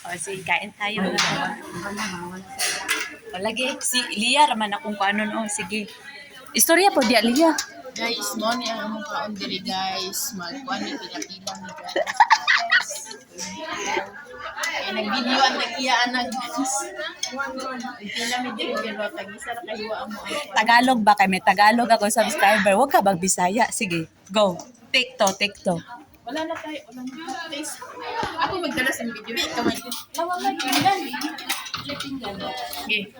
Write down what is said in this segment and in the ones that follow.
O, sige, kain tayo. O, lagi. Si Lia, raman akong kanon. O, sige. Istorya po, di Lia. Guys, mo ni ang among kaon diri guys. Magkuan ni pila-pila ni guys. Nag-video ang nag-iyaan na guys. Pila mi diri pero tag-isa ra kayo amo. Tagalog ba kami? Tagalog ako subscriber. Huwag ka magbisaya. Sige, go. Take to. Wala na tayo, wala na taste. Ako magdala sa video. Wait, kamay. Lawa man yan. Okay.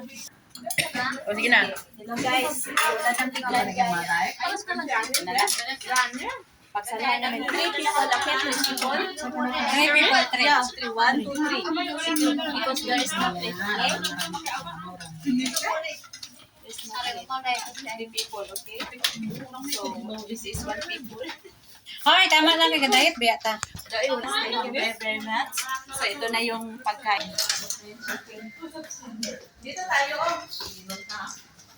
O, sige na. Hello guys. Wala nang tiglan. Ayos ka lang. Pagsalayan namin. 3 people. Okay, 3 people. 3 people. 3. 1, 2, 3. Because there is nothing. Okay? Three people, okay? So, this is 1 people. Hoy, tama lang kag-diet beata. So, thank you very, very much. So, ito na yung pagkain. Dito tayo.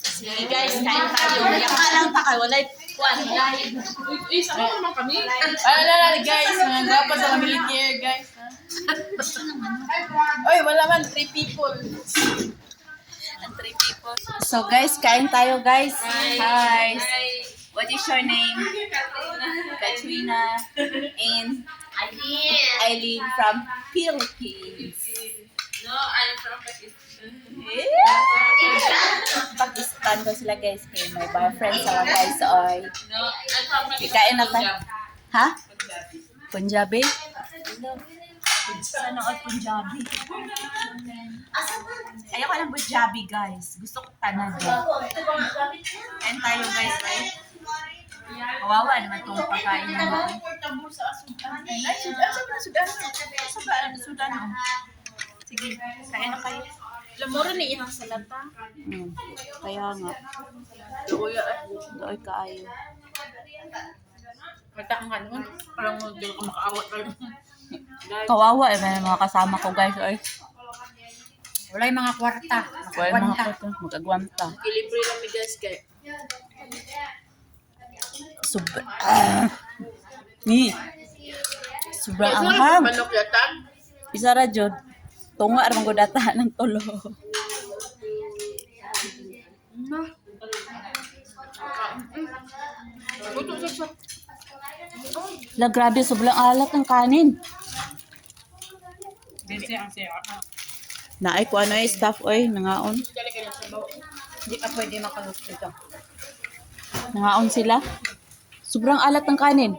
Sige guys, kain tayo. Yaka lang pa kayo. Walay kuwan. Sama naman kami. Alala guys, mga gapa sa military guys. Oy, wala man 3 people. And 3 people. So guys, kain tayo guys. Hi. What is your name? Katrina. And Eileen from Philippines. No, I'm from Pakistan. Pakistan daw sila guys. Kaya may boyfriend sa guys. Oy. No, I'm from Pakistan. Kain na tayo. Ha? Punjabi? Sana all Punjabi. Ayoko ng Punjabi guys. Gusto ko Kannada. Kain tayo guys, right? Kawawa naman itong pagkain naman. Sudan. Sige, kain na kayo. Lamoro ni ihang salata. Kaya nga. Doy kaayo. Mata kang kanon. Parang hindi ka makaawat pa. Kawawa may mga kasama ko guys. Oy. Wala yung mga kwarta. Wala mga kato. Mag-agwanta. Libre lang mi guys kay. Sobrang anghang. Manok yata. Isa ra jud. Tunga ra man data ng tulo. La grabe sobrang alat ng kanin. Bensi ang siya. Naay ko ano staff oy nangaon. Hindi ka pwede makalusot dito. Nangaon sila. Sobrang alat ng kanin.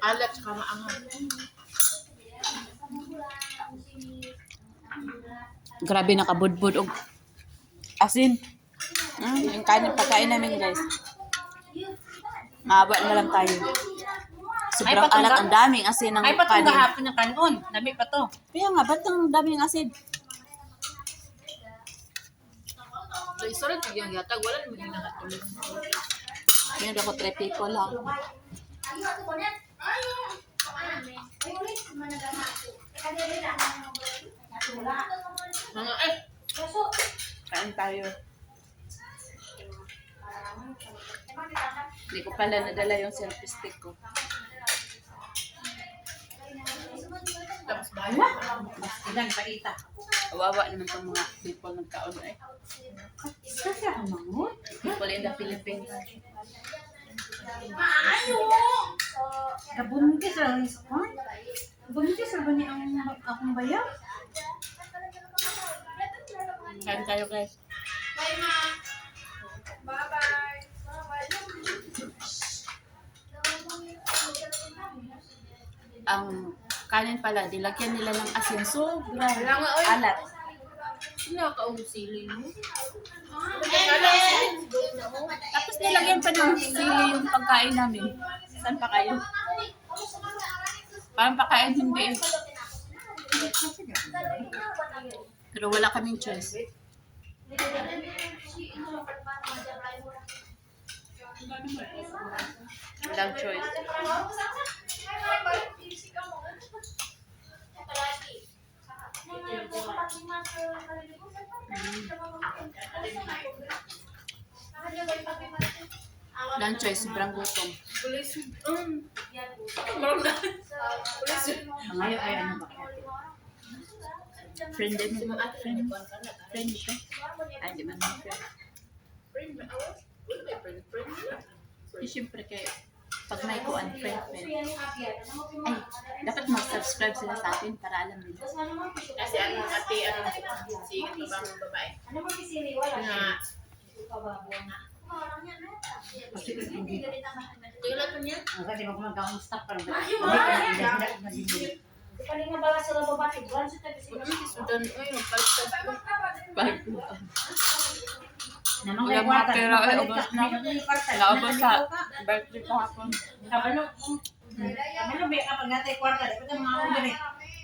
Alat sa maanghang. Grabe nakabudbud og asin. Yung kanin pagkain namin guys. Maawa na lang tayo. Sobrang Ay, alat, ang daming asin ng Ay, patong kanin. kahapon ng kanon. Dami pa to. Kaya nga, ba't ang daming asin? So, isa rin tigyan yata. Wala naman yung nakatulog. Meron ako 3 people lang. Mga ay. Kain tayo. Hindi ko pala nadala yung selfie stick ko. Tapos bahala. Ilan pa ita. Kawawa naman itong mga people nagkaon ay. Kasi ako mangot. People in the Philippines. Kabuntis lang isa ko. Buntis ba ni ang akong bayaw? Kain tayo guys. Bye, ma. Bye-bye. Ang kanin pala, dilagyan nila ng asin. Sobra. Wala nga, oy. Alat. Nakakausili mo. Tapos nilagyan pa ng sili yung pagkain namin. Saan pa kayo? Parang pagkain hindi. Pero wala kaming choice. Walang choice. Walang choice, sobrang gutom. Maram na. Ngayon ay ano ba kaya? Friend din. Si mga ate, Friend. friend. Friend ito. Ay, di man mo friend. Friend, may awas. Wala may friend. Friend na. Eh, syempre kayo. Pag may kuan friend. Ay, dapat mag-subscribe sila sa atin para alam nila. Kasi ano, ate, ano, si kabang babae. Na, tingnan natin niya. Kasi magmagawang stop pa rin. Sudan, ay, magpalitan ko. Namang Wala kaya mga kwarta. pera, ay, ubos na. Naubos sa birthday kahapon. Kabalo, may kapag natay kwarta, dapat ang mga ulo rin.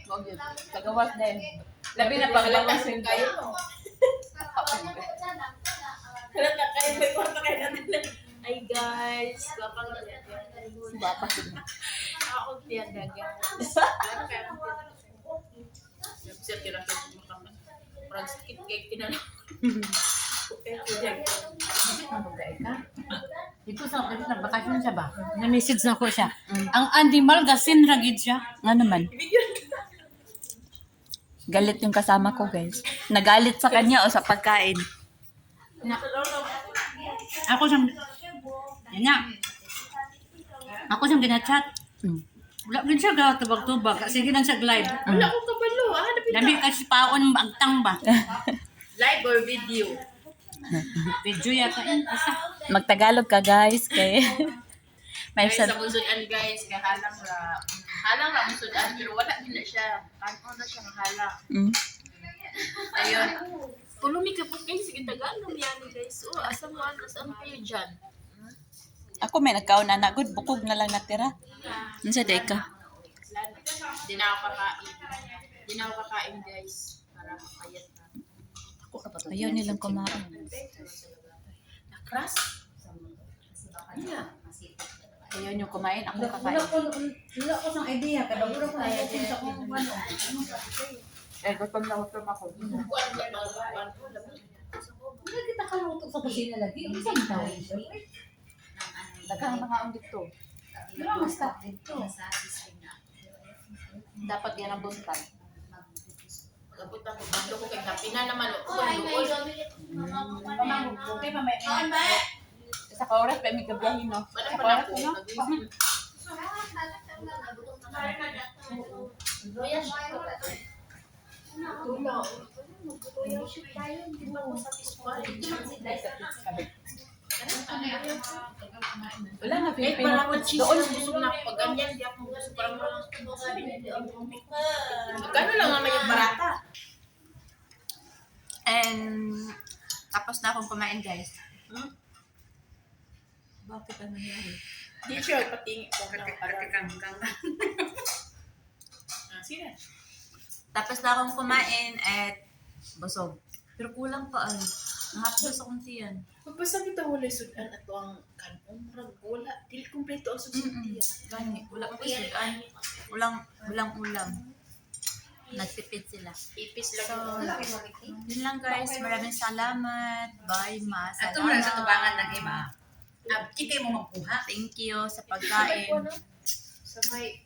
Huwag yun. Tagawas din. Labi na paglawasin kayo. kayo. Halata kayo, may kwarta kayo natin. Ay guys, kapag Bapa din. ako tiyan daga. Sir, tira ko makaman. Parang skip cake tinanong. Dito sa bakasyon siya ba? Na-message na ko siya. Ang animal gasin ragid siya. Nga naman. Galit yung kasama ko, guys. Nagalit sa kanya o sa pagkain. Ako siyang yan nga. Ako siyang ginachat. Wala rin siya tubag-tubag. Sige lang siya live. Wala akong kabalo. Hanapin Labi kasi paon bagtang ba? live or video. Video yata yun. Isa. Magtagalog ka, guys. Kay may Guys, sa bunsudan guys, kaya halang ra bunsudan, pero wala din na siya. Kanon na siya ng halang. Ayun. Pulumi ka po guys, sige Tagalog yan guys. Oh, asa mo saan kayo dyan? ako may nagkaon na good bukog na lang natira. Unsa day ka? Di na ako kakain. Di na ako kakain guys. Para makayat na. Ayaw nilang kumain. Nakras? Ayaw niyo kumain, ako kakain. Wala ko sang idea. Kada wala ko na sa kung ano. Eh, gutom na gutom ako. Buwan na buwan. Wala kita kaluto sa kusina lagi. Ang isang tawin siya. Daghang mga on dito. Wala ang stop dito. Dapat yan ang buntan. Gabot ako. Bando ko kay Kapina naman. Uwan. Okay pa may Sa oras pa may gabiyahin, no? Wala Sa pa na oras, ako. no? Wala nga, Eh, Pilipino parang food. cheese Doon. lang busog na ako. Pag ganyan, di ako gusto. Parang magkano lang naman yung barata? And tapos na akong kumain, guys. Bakit ano nangyari? Di siya patingin ko na parang. Sige. Tapos na akong kumain at busog. Pero kulang pa ay. Nahapdos akong tiyan. Pagpasa kita wala sudan at ang kanon. Murag wala. Dili kompleto ang sudan. Gani, wala pa sudan. Walang ulam. Nagtipid sila. Ipis lang. So, yun lang guys. Maraming salamat. Bye, ma. Ato mo na sa tubangan ng Salamat. iba. Kita mo makuha. Thank you sa pagkain. Sa may